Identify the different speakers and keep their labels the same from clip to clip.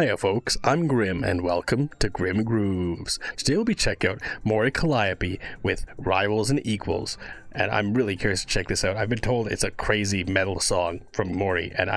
Speaker 1: Hiya folks, I'm Grim and welcome to Grim Grooves. Today we'll be checking out Mori Calliope with Rivals and Equals, and I'm really curious to check this out. I've been told it's a crazy metal song from Mori, and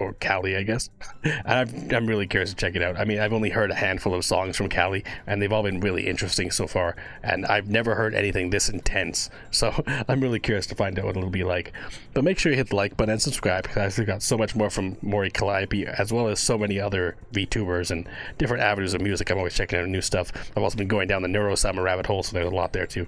Speaker 1: or Calli, I guess, and I'm really curious to check it out. I mean, I've only heard a handful of songs from Calli, and they've all been really interesting so far, and I've never heard anything this intense, so I'm really curious to find out what it'll be like. But make sure you hit the like button and subscribe, because I've got so much more from Mori Calliope, as well as so many other VTubers and different avenues of music. I'm always checking out new stuff. I've also been going down the Neurosama rabbit hole, so there's a lot there too.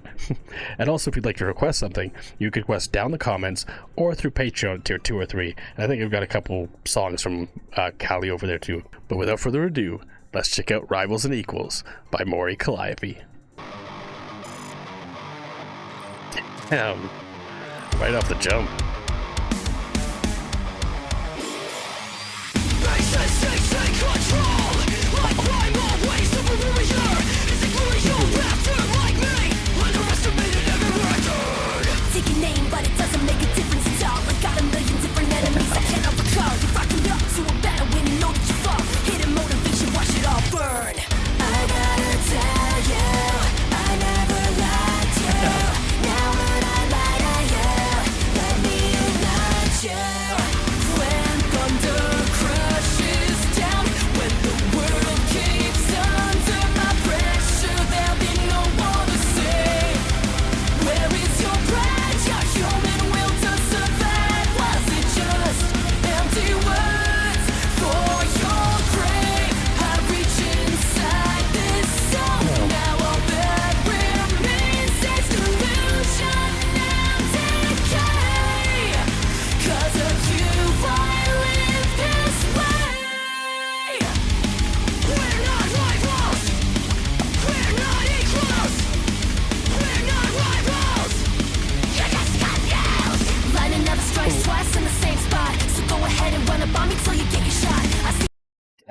Speaker 1: And also, if you'd like to request something, you could request down the comments or through Patreon tier 2 or 3. And I think I've got a couple songs from Calli over there too. But without further ado, let's check out Rivals and Equals by Mori Calliope. Damn, right off the jump.
Speaker 2: Take a name, but it doesn't make a difference at all. I got a million different enemies I cannot recall. You're rocking up to a battle when you know that you fall. Hidden motivation, watch it all burn. I gotta tell you, I never lied to you. Now when I lie to you, let me unite you. When thunder crashes down, when the world keeps under my pressure, there'll be no one to save. Where is your pride, your human will to survive? Was it just empty words for your grave? I reach inside this soul, now all that remains is delusion and decay. 'Cause of you I live this way. We're not rivals, we're not equals, we're not rivals. You just got used. Lightning never strikes twice in the same spot, so go ahead and run up on me till you get your shot. I see.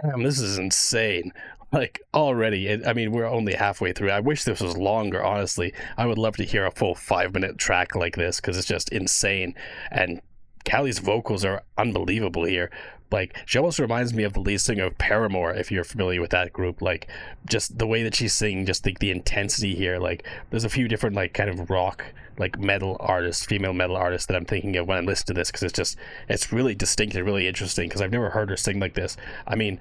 Speaker 1: Damn, this is insane. Like, already, I mean, we're only halfway through. I wish this was longer, honestly. I would love to hear a full 5-minute track like this, because it's just insane. And Calli's vocals are unbelievable here. Like, she almost reminds me of the lead singer of Paramore, if you're familiar with that group. Like, just the way that she's singing, just the intensity here. Like, there's a few different, like, kind of rock, like, metal artists, female metal artists that I'm thinking of when I listen to this, because it's really distinct and really interesting, because I've never heard her sing like this. I mean,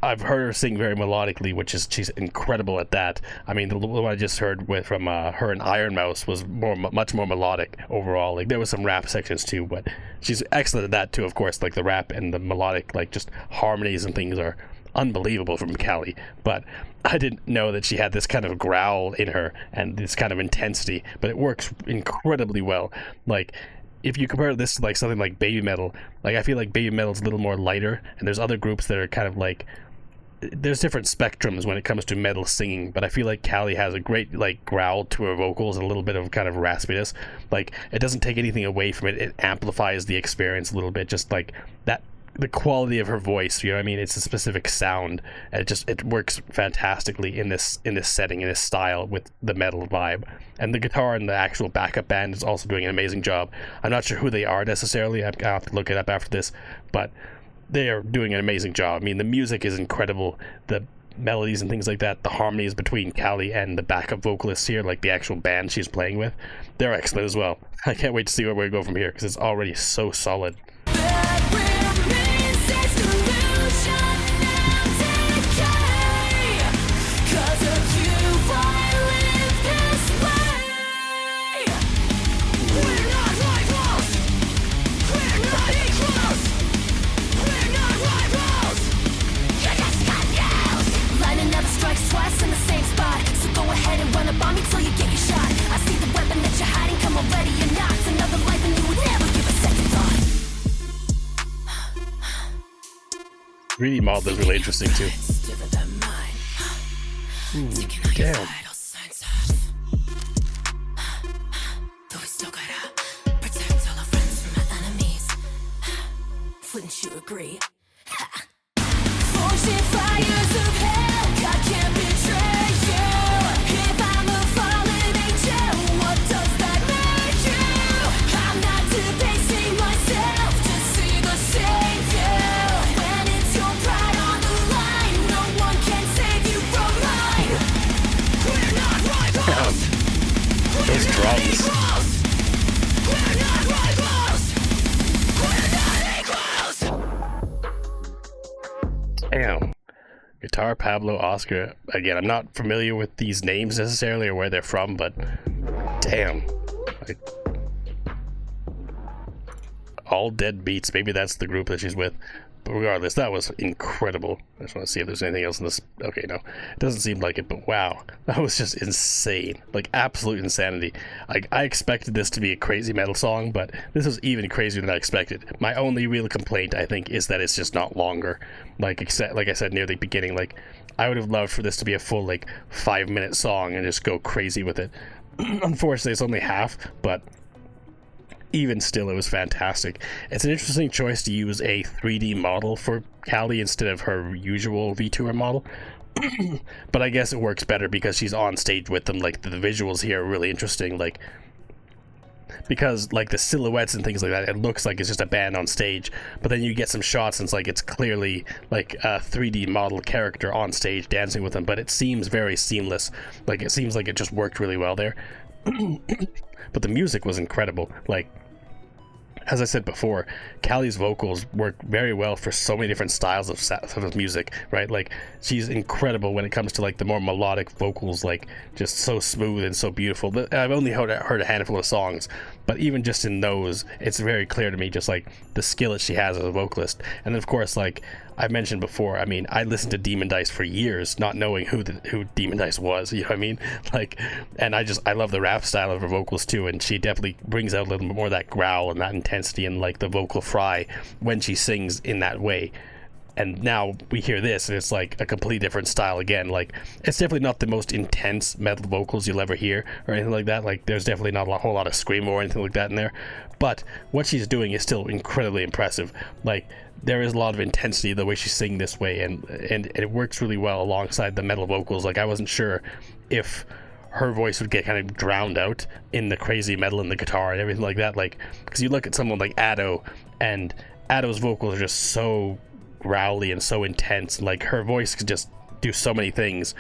Speaker 1: I've heard her sing very melodically, she's incredible at that. I mean, the one I just heard from her and Iron Mouse was much more melodic overall. Like, there was some rap sections too, but she's excellent at that too, of course. Like, the rap and the melodic, like, just harmonies and things are unbelievable from Calli. But I didn't know that she had this kind of growl in her and this kind of intensity, but it works incredibly well. Like, if you compare this to like something like baby metal, like, I feel like baby metal is a little more lighter, and there's other groups that are kind of like, there's different spectrums when it comes to metal singing, but I feel like Calli has a great, like, growl to her vocals and a little bit of kind of raspiness. Like, it doesn't take anything away from it. It amplifies the experience a little bit, just like that, the quality of her voice, you know what I mean? It's a specific sound, and it works fantastically in this setting, in this style, with the metal vibe. And the guitar and the actual backup band is also doing an amazing job. I'm not sure who they are necessarily. I'll have to look it up after this, but they are doing an amazing job. I mean, the music is incredible, the melodies and things like that, the harmonies between Calli and the backup vocalists here, like the actual band she's playing with, they're excellent as well. I can't wait to see where we go from here, because it's already so solid.
Speaker 2: Twice in the same spot, so go ahead and run up on me till you get your shot. I see the weapon that you're hiding, come already, you're not. Another life and you would never give a second thought.
Speaker 1: Greedy Mob is really interesting too. Ooh, damn.
Speaker 2: Wouldn't you agree? Fortune fires of hell, I can't betray you. If I'm a fallen angel, what does that make you? I'm not debasing myself to see the same view. When it's your pride on the line,
Speaker 1: Damn. Guitar, Pablo, Oscar. Again, I'm not familiar with these names necessarily or where they're from, but damn. Like, All Dead Beats. Maybe that's the group that she's with. But regardless, that was incredible. I just want to see if there's anything else in this. Okay, no. It doesn't seem like it, but wow. That was just insane. Like, absolute insanity. Like, I expected this to be a crazy metal song, but this was even crazier than I expected. My only real complaint, I think, is that it's just not longer. Like, except, like I said near the beginning, like, I would have loved for this to be a full, like, 5-minute song and just go crazy with it. Unfortunately, it's only half, but even still, it was fantastic. It's an interesting choice to use a 3D model for Calli instead of her usual VTuber model. But I guess it works better because she's on stage with them. Like, the visuals here are really interesting. Like, because, like, the silhouettes and things like that, it looks like it's just a band on stage. But then you get some shots and it's like it's clearly, like, a 3D model character on stage dancing with them. But it seems very seamless. Like, it seems like it just worked really well there. But the music was incredible. Like, as I said before, Calli's vocals work very well for so many different styles of music, right? Like, she's incredible when it comes to, like, the more melodic vocals, like, just so smooth and so beautiful. But I've only heard a handful of songs, but even just in those, it's very clear to me just, like, the skill that she has as a vocalist. And then, of course, like I've mentioned before, I mean, I listened to Demon Dice for years, not knowing who Demon Dice was, you know what I mean? Like, and I love the rap style of her vocals too, and she definitely brings out a little bit more of that growl and that intensity and, like, the vocal fry when she sings in that way. And now we hear this and it's like a completely different style again. Like, it's definitely not the most intense metal vocals you'll ever hear or anything like that. Like, there's definitely not a whole lot of scream or anything like that in there, but what she's doing is still incredibly impressive. Like, there is a lot of intensity the way she's singing this way, and it works really well alongside the metal vocals. Like, I wasn't sure if her voice would get kind of drowned out in the crazy metal and the guitar and everything like that. Like, because you look at someone like Ado, and Ado's vocals are just so growly and so intense. Like, her voice could just do so many things,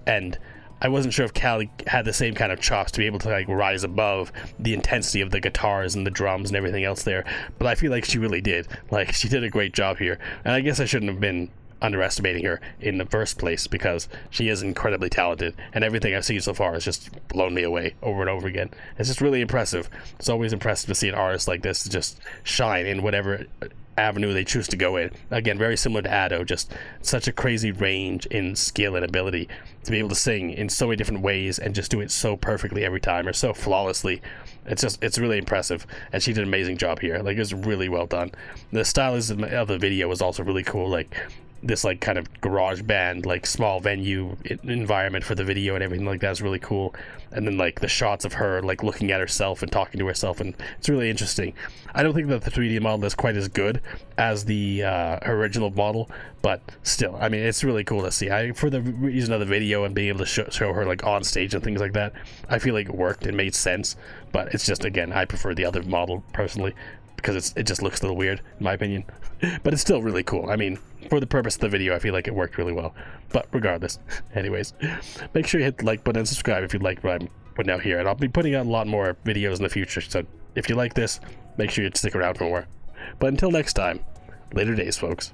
Speaker 1: and I wasn't sure if Calli had the same kind of chops to be able to, like, rise above the intensity of the guitars and the drums and everything else there, but I feel like she really did. Like, she did a great job here, and I guess I shouldn't have been underestimating her in the first place, because she is incredibly talented, and everything I've seen so far has just blown me away over and over again. It's just really impressive. It's always impressive to see an artist like this just shine in whatever avenue they choose to go in. Again, very similar to Ado, just such a crazy range in skill and ability to be able to sing in so many different ways and just do it so perfectly every time, or so flawlessly. It's really impressive, and she did an amazing job here. Like, it was really well done. The stylism of the video was also really cool. Like, this, like, kind of garage band, like, small venue environment for the video and everything like that is really cool. And then, like, the shots of her, like, looking at herself and talking to herself, and it's really interesting. I don't think that the 3D model is quite as good as the original model, but still, I mean, it's really cool to see. For the reason of the video and being able to show her, like, on stage and things like that, I feel like it worked. It made sense, but it's just, again, I prefer the other model personally, because it just looks a little weird, in my opinion. But it's still really cool. I mean, for the purpose of the video, I feel like it worked really well. But regardless, anyways, make sure you hit the like button and subscribe if you like what I'm putting out here. And I'll be putting out a lot more videos in the future, so if you like this, make sure you stick around for more. But until next time, later days, folks.